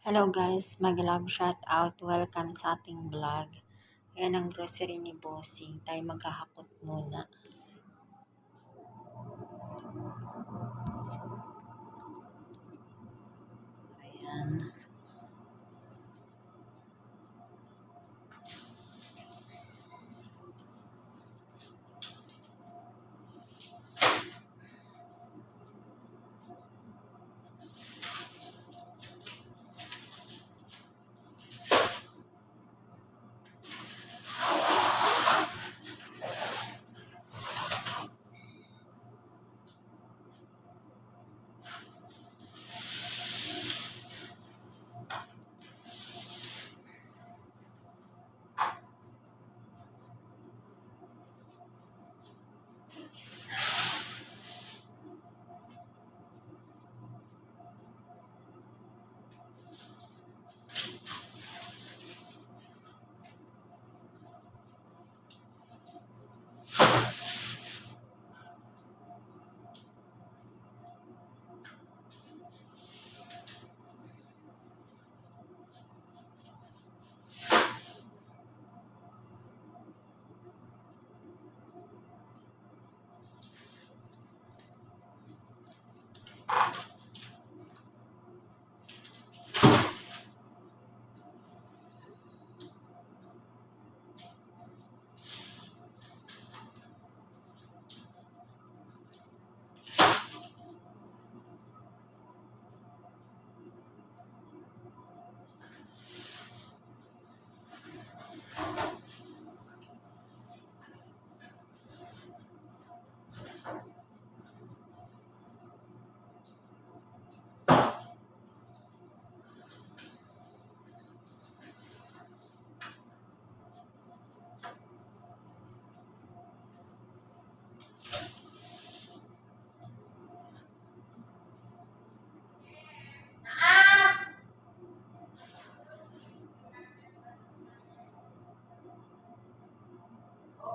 Hello guys, mag-love shout out. Welcome sa ating vlog. Ayan ang grocery ni Bossing. Tayo maghahakot muna. Ayan.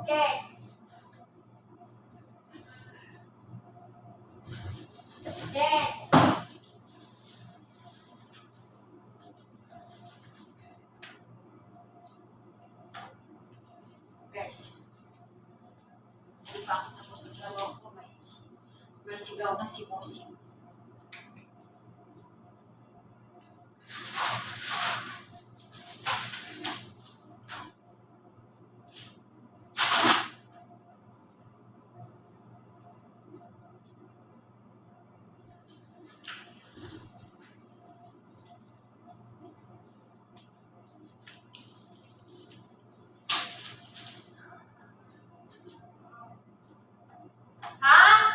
Okay. Guys, hindi pa ako tapos sa trabaho ko. May sigaw na si Bossing. Ha?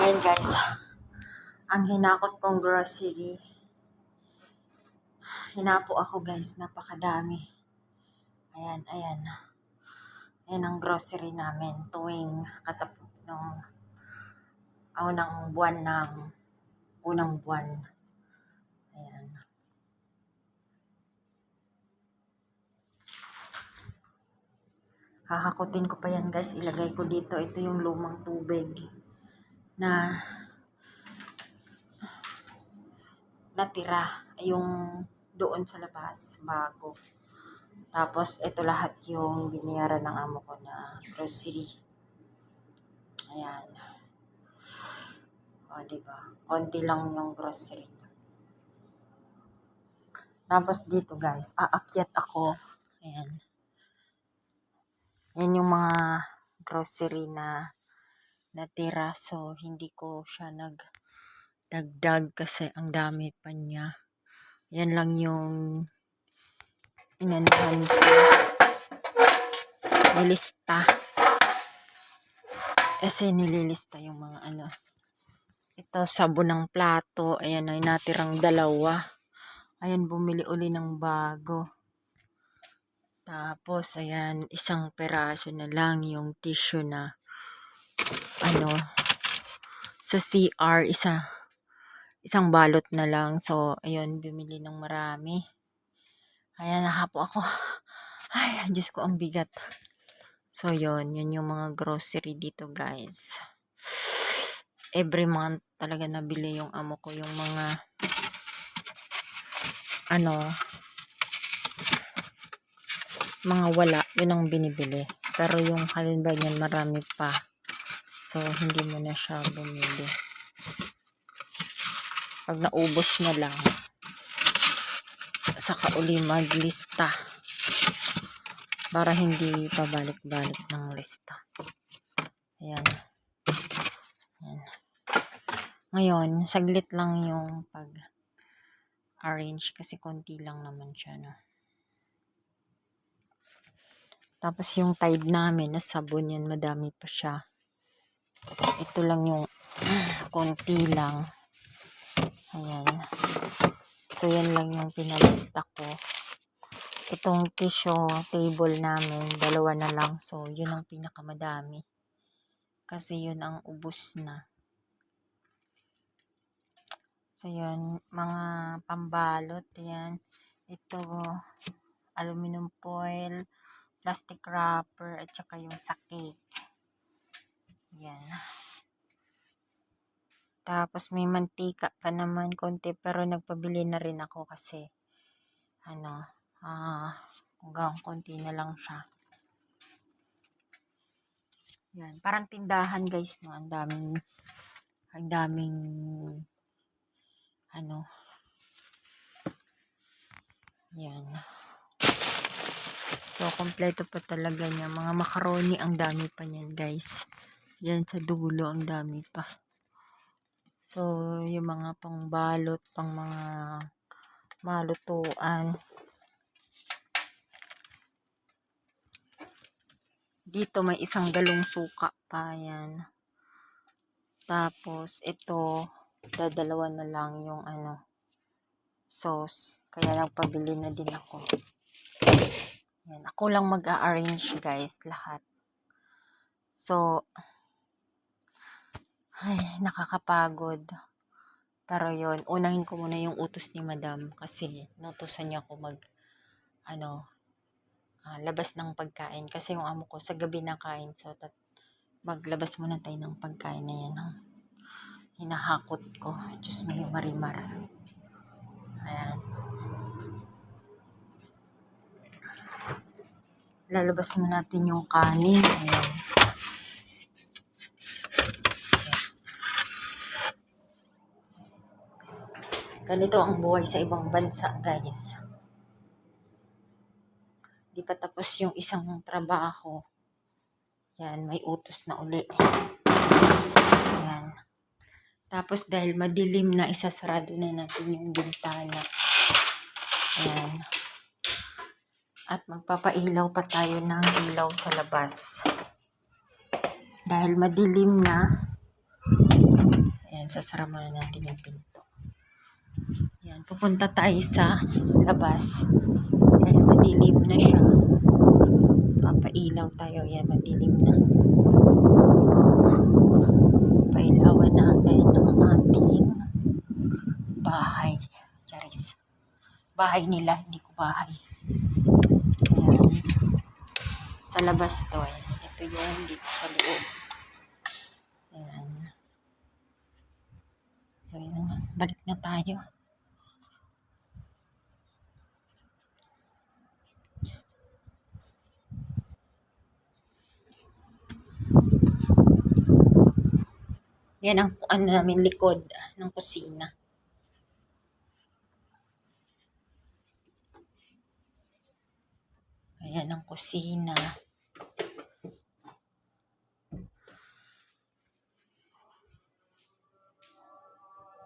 Ayan guys, ang hinakot kong grocery. Hinapo ako guys, napakadami. Ayan, ayan. Yan ang grocery namin tuwing ng unang buwan. Ayan. Hahakutin ko pa yan guys. Ilagay ko dito. Ito yung lumang tubig na natira. Yung doon sa labas. Bago. Tapos ito lahat yung binayaran ng amo ko na grocery. Ayan. O, diba? Konti lang yung grocery. Tapos dito guys, aakyat ako. Ayan. Yan yung mga grocery na natira. So, hindi ko siya nagdagdag kasi ang dami pa niya. Yan lang yung inanahan ko. Nilista. Kasi nililista yung mga ano. Ito, sabon ng plato. Ayan ay natirang 2. Ayan, bumili uli ng bago. Tapos, ayan, 1 peraso na lang yung tissue na sa CR, isang balot na lang. So, ayun, bumili ng marami. Ayan, nahapo ako. Ay, Diyos ko, ang bigat. So, yun yung mga grocery dito, guys. Every month talaga nabili yung amo ko yung mga mga wala, yun ang binibili. Pero yung halimbawa niyan marami pa. So, hindi mo na siya bumili. Pag naubos na lang, saka uli maglista. Para hindi pabalik-balik ng lista. Ayan. Ayan. Ngayon, saglit lang yung pag-arrange kasi konti lang naman siya, no? Tapos yung Tide namin na sabon yan, madami pa siya. Ito lang yung konti lang. Ayan. So, yan lang yung pinalista ko. Itong tissue table namin, 2 na lang. So, yun ang pinakamadami. Kasi yun ang ubos na. So, yun. Mga pambalot. Yan. Ito, aluminum foil, plastic wrapper, at saka yung sa cake. Yan. Tapos may mantika pa naman konti, pero nagpabili na rin ako kasi hanggang konti na lang siya. Yan, parang tindahan guys, no? Ang daming yan. So, kompleto pa talaga niya. Mga macaroni, ang dami pa niyan guys. Yan sa dulo, ang dami pa. So, yung mga pangbalot, pang mga malutuan. Dito may 1 galong suka pa, yan. Tapos, ito, dadalawa na lang yung sauce. Kaya nagpabili na din ako. Yan, ako lang mag-a-arrange guys, lahat. So, ay, nakakapagod. Pero yun, unahin ko muna yung utos ni madam kasi nutusan niya ako labas ng pagkain. Kasi yung amo ko sa gabi na kain. So, maglabas muna tayo ng pagkain na yan. Hinahakot ko. Diyos mo yung marimar. Ayan. Lalabas muna natin yung kanin. Ayan. Ganito ang buhay sa ibang bansa, guys. Di pa tapos yung isang trabaho. Yan, may utos na uli. Yan. Tapos dahil madilim na, isasarado na natin yung bintana. Yan. At magpapailaw pa tayo ng ilaw sa labas. Dahil madilim na, yan, sasara muna natin yung pinto. Yan, pupunta tayo sa labas. Dahil madilim na siya. Magpapailaw tayo. Ayan, madilim na. Pailawan natin ang ating bahay. Charis. Bahay nila, hindi ko bahay. Ayan. Sa labas to eh. Ito yung dito sa loob. Ayan. So, yun. Balik na tayo. Yan ang ano namin likod ng kusina. Ayan ang kusina.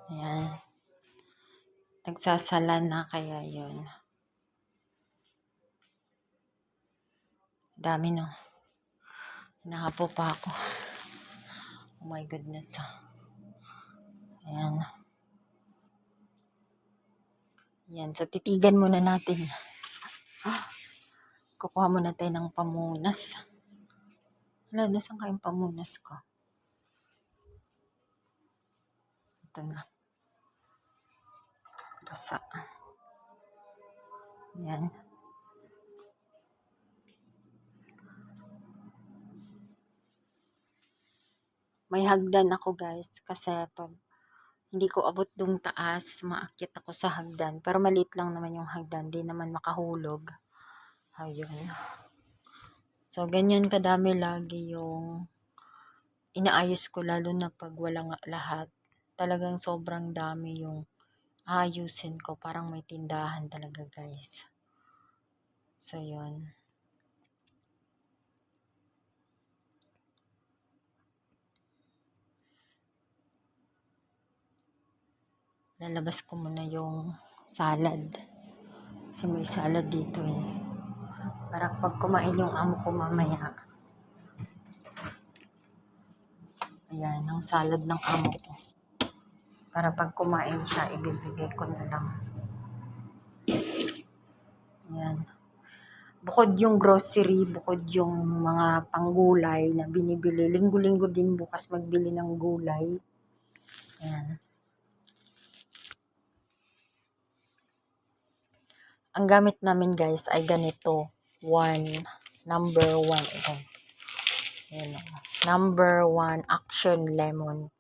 Ayan. Nagsasala na kaya yun. Dami no. Nakapo pa ako. Oh my goodness. Ayan. Ayan. So, titigan muna natin. Kukuha muna tayo ng pamunas. Wala, nasaan kayong pamunas ko? Ito na. Basa. Ayan. May hagdan ako guys kasi pag hindi ko abot dong taas, maakyat ako sa hagdan. Pero maliit lang naman yung hagdan, di naman makahulog. Ayun. So, ganyan kadami lagi yung inaayos ko lalo na pag walang lahat. Talagang sobrang dami yung ayusin ko. Parang may tindahan talaga guys. So, yun. Lalabas ko muna yung salad. Kasi may salad dito eh. Para pag kumain yung amo ko mamaya. Ayan, ang salad ng amo ko. Para pag kumain siya, ibibigay ko na lang. Ayan. Bukod yung grocery, bukod yung mga panggulay na binibili. Linggo-linggo din bukas magbili ng gulay. Ayan. Ang gamit namin guys ay ganito. Number 1. Ito. Ayan. Number 1 Action Lemon.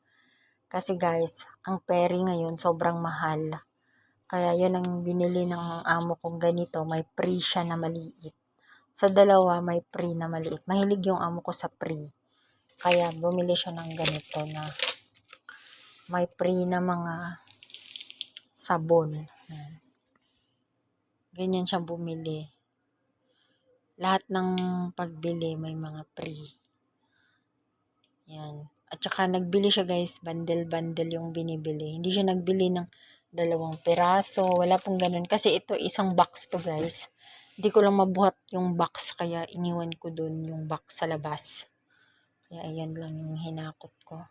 Kasi guys, ang peri ngayon sobrang mahal. Kaya yun ang binili ng amo kong ganito. May free siya na maliit. Sa dalawa, may free na maliit. Mahilig yung amo ko sa free. Kaya bumili siya ng ganito na may free na mga sabon. Ayan. Ganyan siya bumili. Lahat ng pagbili may mga free. Yan. At saka nagbili siya guys, bundle-bundle yung binibili. Hindi siya nagbili ng 2 piraso. Wala pong ganun. Kasi ito isang box to guys. Hindi ko lang mabuhat yung box kaya iniwan ko dun yung box sa labas. Kaya ayan lang yung hinakot ko.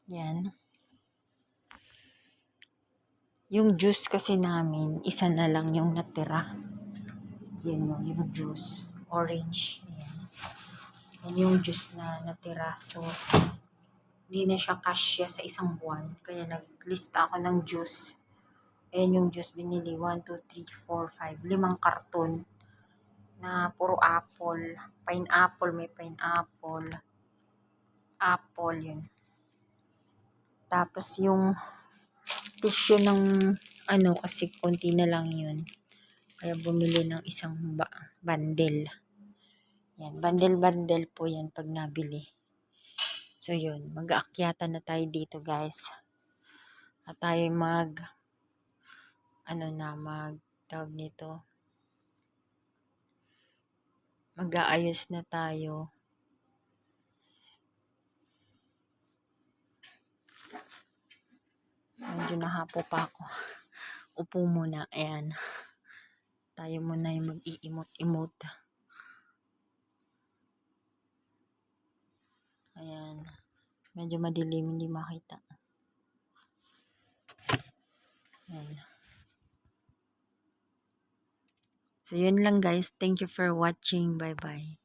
Yan. Yung juice kasi namin, isa na lang yung natira. Yan yung juice. Orange. Yan. Yan yung juice na natira. So, hindi na siya kasya sa isang buwan. Kaya naglista ako ng juice. Ayan yung juice binili. 1, 2, 3, 4, 5. 5 karton na puro apple. Pineapple. May pineapple. Apple yun. Tapos yung tissue ng kasi konti na lang yun. Kaya bumili ng isang bundle. Yan, bundle po yan pag nabili. So yun, mag-aakyatan na tayo dito guys. At tayo tawag nito. Mag-aayos na tayo. Medyo nahapo pa ako. Upo muna. Ayan. Tayo muna yung mag-iimot-imot. Ayan. Medyo madilim. Hindi makita. Ayan. So, yun lang guys. Thank you for watching. Bye-bye.